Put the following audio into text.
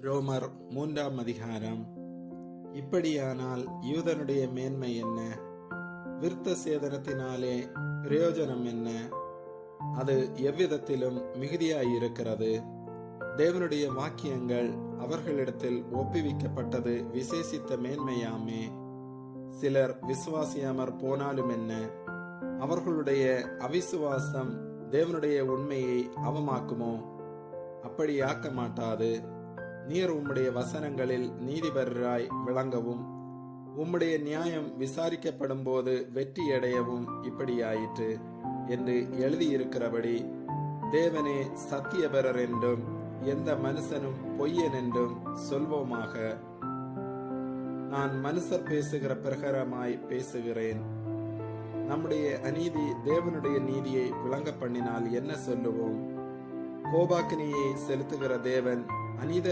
ரோமர் 3 இப்படியானால் யூதனுடைய மேன்மை என்ன? விருத்த சேதனத்தினாலே பிரயோஜனம் என்ன? அது எவ்விதத்திலும் மிகுதியாயிருக்கிறது. தேவனுடைய வாக்கியங்கள் அவர்களிடத்தில் ஒப்புவிக்கப்பட்டது விசேஷித்த மேன்மையாமே. சிலர் விசுவாசியாமற் போனாலும் என்ன? அவர்களுடைய அவிசுவாசம் தேவனுடைய உண்மையை அவமாக்குமோ? அப்படியாக்க மாட்டாது. நீர் உம்முடைய வசனங்களில் நீதிபரராய் விளங்கவும் உம்முடைய நியாயம் விசாரிக்கப்படும் போது வெற்றியடையவும் இப்படியாயிற்று என்று எழுதியிருக்கிறபடி, தேவனே சத்தியபரர் என்றும் எந்த மனுஷனும் பொய்யன் என்றும் சொல்வோமாக. நான் மனுஷர் பேசுகிற பிரகாரமாய் பேசுகிறேன். நம்முடைய அநீதி தேவனுடைய நீதியை விளங்க பண்ணினால் என்ன சொல்லுவோம்? கோபாக்கினியை செலுத்துகிற தேவன் அநீத